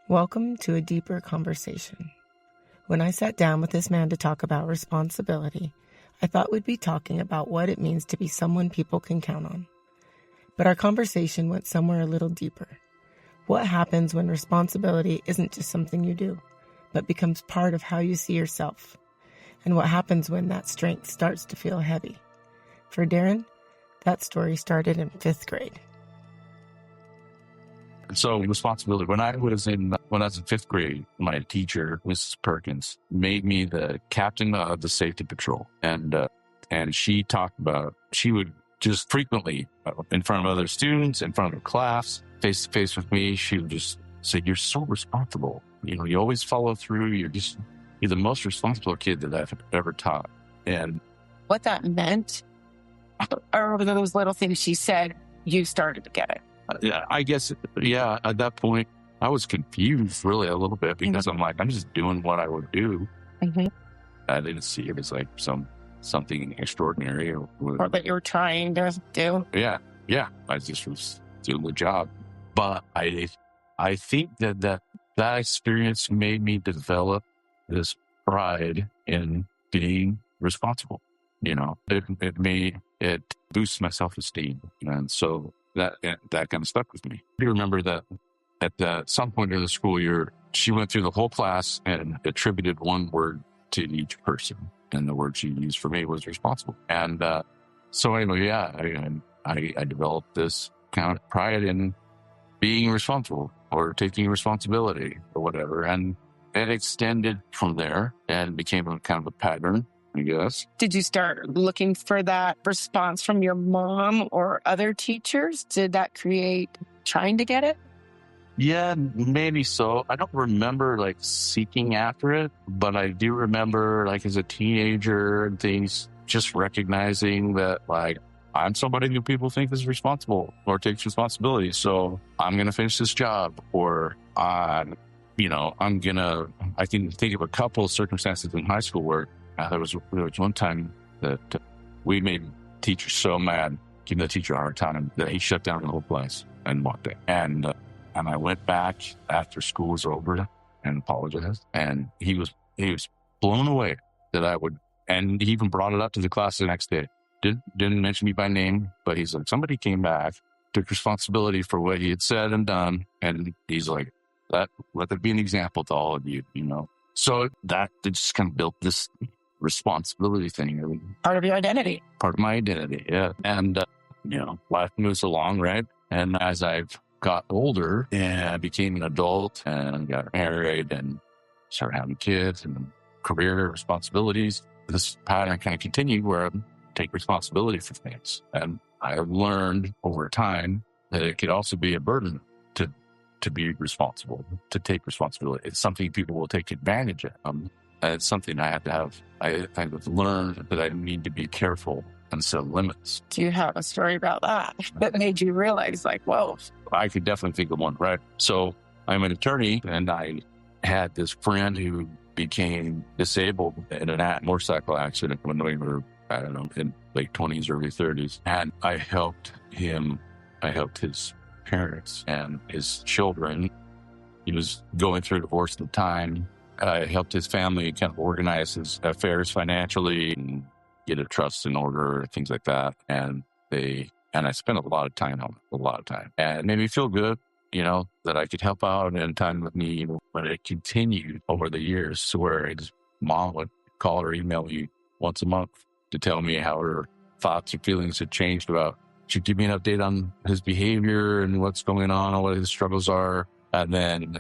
Welcome to a deeper conversation. When I sat down with this man to talk about responsibility, I thought we'd be talking about what it means to be someone people can count on. But our conversation went somewhere a little deeper. What happens when responsibility isn't just something you do, but becomes part of how you see yourself? And what happens when that strength starts to feel heavy? For Darren, that story started in 5th grade. So responsibility. When I was in 5th grade, my teacher, Mrs. Perkins, made me the captain of the safety patrol, and she talked about, she would just frequently, in front of other students, in front of class, face to face with me, she would just say, "You're so responsible. You always follow through. You're the most responsible kid that I've ever taught." And what that meant, or those little things she said, you started to get it. Yeah, I guess, yeah, at that point, I was confused really a little bit because I'm like, I'm just doing what I would do. Mm-hmm. I didn't see it as like something extraordinary. Or that you were trying to do. Yeah, I just was doing the job. But I think that experience made me develop this pride in being responsible. It boosts my self-esteem. And so that kind of stuck with me. I remember that at some point in the school year, she went through the whole class and attributed one word to each person. And the word she used for me was responsible. And so anyway, yeah, I developed this kind of pride in being responsible or taking responsibility or whatever. And it extended from there and became a kind of a pattern, I guess. Did you start looking for that response from your mom or other teachers? Did that create trying to get it? Yeah, maybe so. I don't remember like seeking after it, but I do remember like as a teenager and things, just recognizing that like I'm somebody who people think is responsible or takes responsibility. So I'm going to finish this job, or I can think of a couple of circumstances in high school where there was one time that we made teachers so mad, giving the teacher a hard time, that he shut down the whole place and walked in. And I went back after school was over and apologized. And he was blown away that I would, and he even brought it up to the class the next day. Didn't mention me by name, but he's like, somebody came back, took responsibility for what he had said and done. And he's like, let that be an example to all of you, So that just kind of built this responsibility thing. Part of your identity. Part of my identity, yeah. And, life moves along, right? And as I've got older and I became an adult and got married and started having kids and career responsibilities, this pattern kind of continued where I take responsibility for things. And I learned over time that it could also be a burden to be responsible, to take responsibility. It's something people will take advantage of. And it's something I have to have. I've learned that I need to be careful and set limits. Do you have a story about that made you realize like, whoa? I could definitely think of one, right? So I'm an attorney, and I had this friend who became disabled in a motorcycle accident when we were, I don't know, in late 20s, early 30s. And I helped his parents and his children. He was going through a divorce at the time. I helped his family kind of organize his affairs financially and get a trust in order, things like that. And I spent a lot of time on it, And it made me feel good, that I could help out in time with need. But it continued over the years to where his mom would call or email me once a month to tell me how her thoughts and feelings had changed about. She'd give me an update on his behavior and what's going on and what his struggles are. And then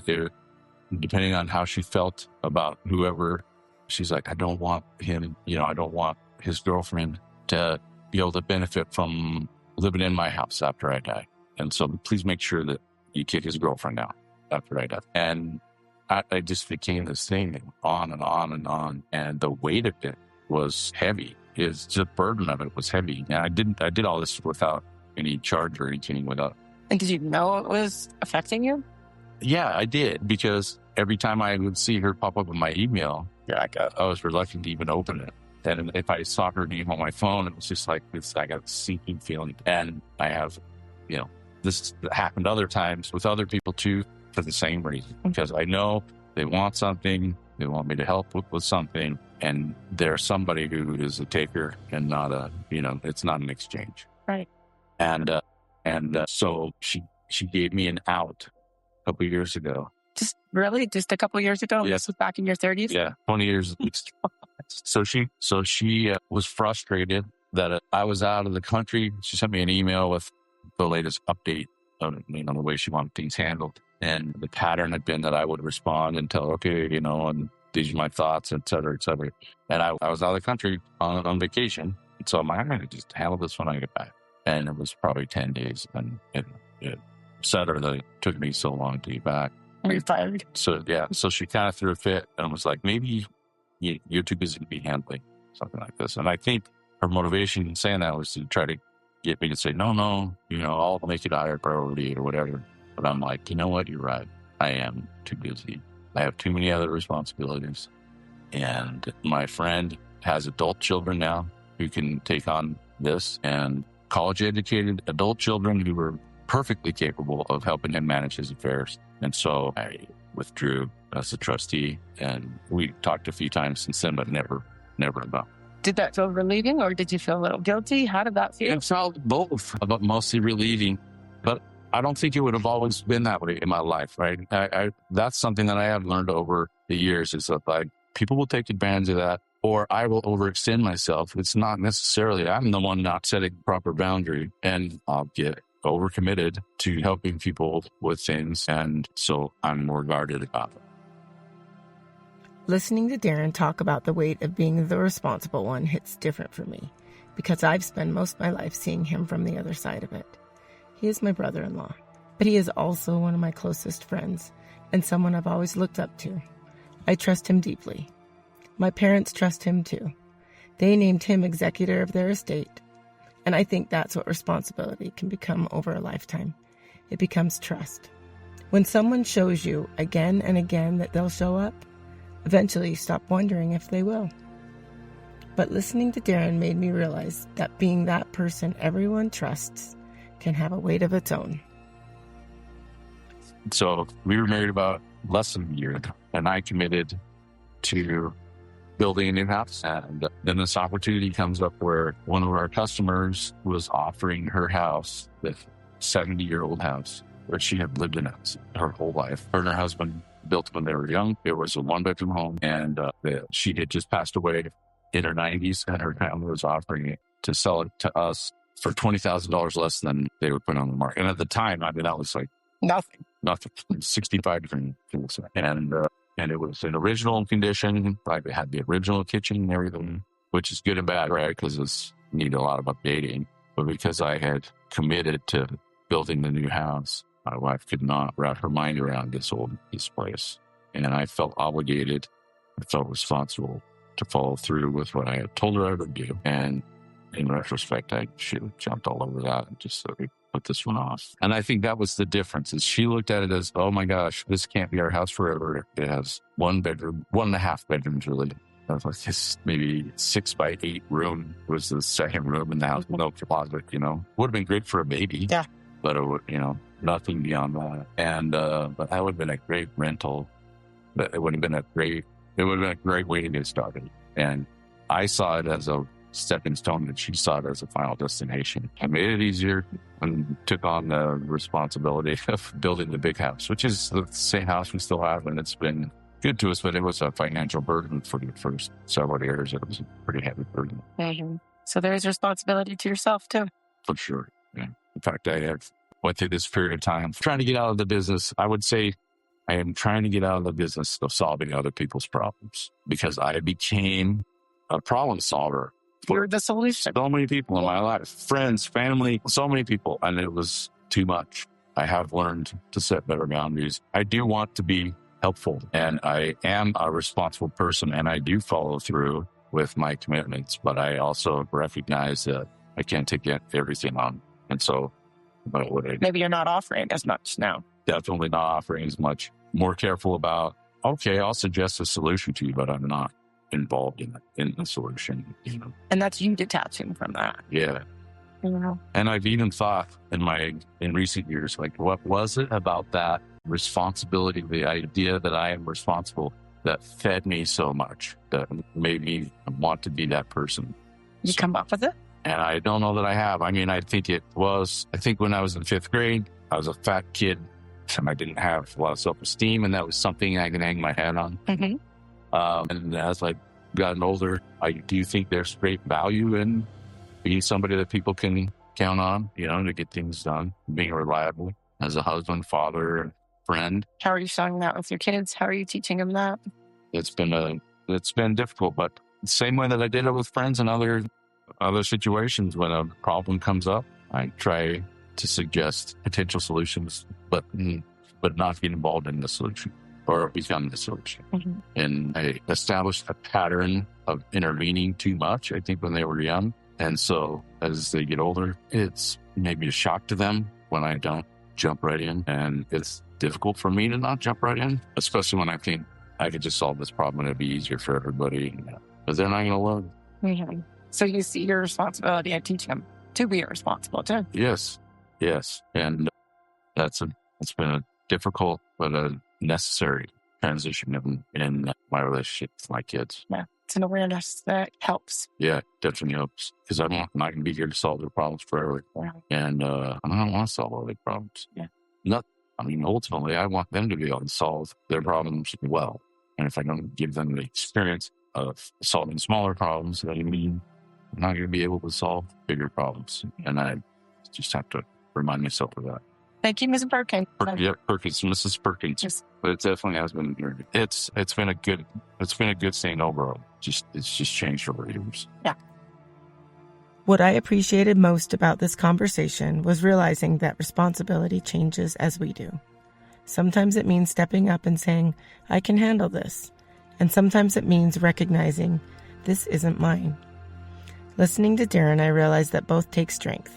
depending on how she felt about whoever, she's like, I don't want him, I don't want his girlfriend to be able to benefit from living in my house after I die. And so please make sure that you kick his girlfriend out after I die. And I just became this thing on and on and on. And the weight of it was heavy. The burden of it was heavy. And I did all this without any charge or anything And did you know it was affecting you? Yeah, I did, because every time I would see her pop up in my email, I was reluctant to even open it. And if I saw her name on my phone, it was just like this, I got a sinking feeling. And I have, this happened other times with other people too, for the same reason, because I know they want something, they want me to help with something, and they're somebody who is a taker and not it's not an exchange. Right. And so she gave me an out a couple of years ago. Just a couple of years ago? Yes. This was back in your 30s? Yeah, 20 years at least. So she was frustrated that I was out of the country. She sent me an email with the latest update on the way she wanted things handled. And the pattern had been that I would respond and tell, okay, and these are my thoughts, et cetera, et cetera. And I was out of the country on vacation. And so I'm like, I'm going to just handle this when I get back. And it was probably 10 days. And it upset her that it took me so long to get back. Are you fired? So, yeah. So she kind of threw a fit and was like, maybe you're too busy to be handling something like this. And I think her motivation in saying that was to try to get me to say, no, I'll make it a higher priority or whatever. But I'm like, you know what? You're right. I am too busy. I have too many other responsibilities. And my friend has adult children now who can take on this, and college-educated adult children who were perfectly capable of helping him manage his affairs. And so I withdrew as a trustee, and we talked a few times since then, but never about. Did that feel relieving, or did you feel a little guilty? How did that feel? It felt both, but mostly relieving. But I don't think it would have always been that way in my life, right? That's something that I have learned over the years, is that people will take advantage of that, or I will overextend myself. It's not necessarily I'm the one not setting proper boundary, and I'll get overcommitted to helping people with things, and so I'm more guarded about it. Listening to Darren talk about the weight of being the responsible one hits different for me, because I've spent most of my life seeing him from the other side of it. He is my brother-in-law, but he is also one of my closest friends and someone I've always looked up to. I trust him deeply. My parents trust him too. They named him executor of their estate, and I think that's what responsibility can become over a lifetime. It becomes trust. When someone shows you again and again that they'll show up, eventually you stop wondering if they will. But listening to Darren made me realize that being that person everyone trusts can have a weight of its own. So we were married about less than a year, and I committed to building a new house. And then this opportunity comes up where one of our customers was offering her house, the 70-year-old house, where she had lived in it her whole life. Her and her husband built it when they were young. It was a one-bedroom home, and she had just passed away in her 90s, and her family was offering it to sell it to us for $20,000 less than they would put on the market. And at the time, that was like Nothing. 65 different things. And it was in original condition. Like it had the original kitchen and everything, which is good and bad, right? Because it's needed a lot of updating. But because I had committed to building the new house, my wife could not wrap her mind around this place. And I felt obligated. I felt responsible to follow through with what I had told her I would do. And in retrospect, I should have jumped all over that and just put this one off. And I think that was the difference, is she looked at it as, oh my gosh, this can't be our house forever. It has 1 bedroom, 1.5 bedrooms really. I was like, this maybe 6x8 room was the second room in the house, no closet, Would have been great for a baby. Yeah. But it would, nothing beyond that. And but that would have been a great rental. But it would have been a great way to get started. And I saw it as a stepping stone, and she saw it as a final destination. I made it easier and took on the responsibility of building the big house, which is the same house we still have, and it's been good to us, but it was a financial burden for the first several years. It was a pretty heavy burden. Mm-hmm. So there's responsibility to yourself too. For sure. Yeah. In fact, I have went through this period of time trying to get out of the business. I would say I am trying to get out of the business of solving other people's problems, because I became a problem solver. You're the solution. So many people in my life, friends, family, so many people, and it was too much. I have learned to set better boundaries. I do want to be helpful, and I am a responsible person, and I do follow through with my commitments, but I also recognize that I can't take everything on. And so, maybe you're not offering as much now. Definitely not offering as much. More careful about, okay, I'll suggest a solution to you, but I'm not involved in the solution. And that's you detaching from that. Yeah. Yeah. And I've even thought in recent years, like, what was it about that responsibility, the idea that I am responsible, that fed me so much, that made me want to be that person? You come up with it? And I don't know that I have. I mean, I think when I was in 5th grade, I was a fat kid and I didn't have a lot of self-esteem, and that was something I could hang my hat on. Mm-hmm. And as I've gotten older, I do think there's great value in being somebody that people can count on, to get things done, being reliable as a husband, father, friend. How are you showing that with your kids? How are you teaching them that? It's been difficult, but the same way that I did it with friends and other situations. When a problem comes up, I try to suggest potential solutions, but not get involved in the solution or become the solution. Mm-hmm. And I established a pattern of intervening too much, I think, when they were young. And so as they get older, it's maybe a shock to them when I don't jump right in. And it's difficult for me to not jump right in, especially when I think I could just solve this problem and it'd be easier for everybody. But they're not going to learn. Mm-hmm. So you see your responsibility at teaching them to be responsible too. Yes. And it's been a difficult but a necessary transition in my relationship with my kids. Yeah. It's an awareness that helps. Yeah, it definitely helps, because I'm not going to be here to solve their problems forever. Yeah. And I don't want to solve all their problems. Yeah. Ultimately, I want them to be able to solve their problems well. And if I don't give them the experience of solving smaller problems, that means I'm not going to be able to solve bigger problems. And I just have to remind myself of that. Thank you, Mrs. Perkins. Perkins, Mrs. Perkins. Yes. But it definitely has been. It's been a good thing overall. It's just changed over the years. Yeah. What I appreciated most about this conversation was realizing that responsibility changes as we do. Sometimes it means stepping up and saying, I can handle this. And sometimes it means recognizing, this isn't mine. Listening to Darren, I realized that both take strength.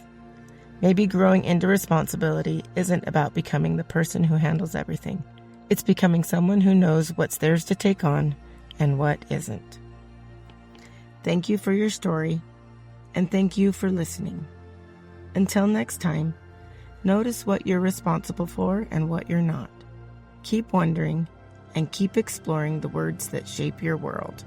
Maybe growing into responsibility isn't about becoming the person who handles everything. It's becoming someone who knows what's theirs to take on and what isn't. Thank you for your story, and thank you for listening. Until next time, notice what you're responsible for and what you're not. Keep wondering, and keep exploring the words that shape your world.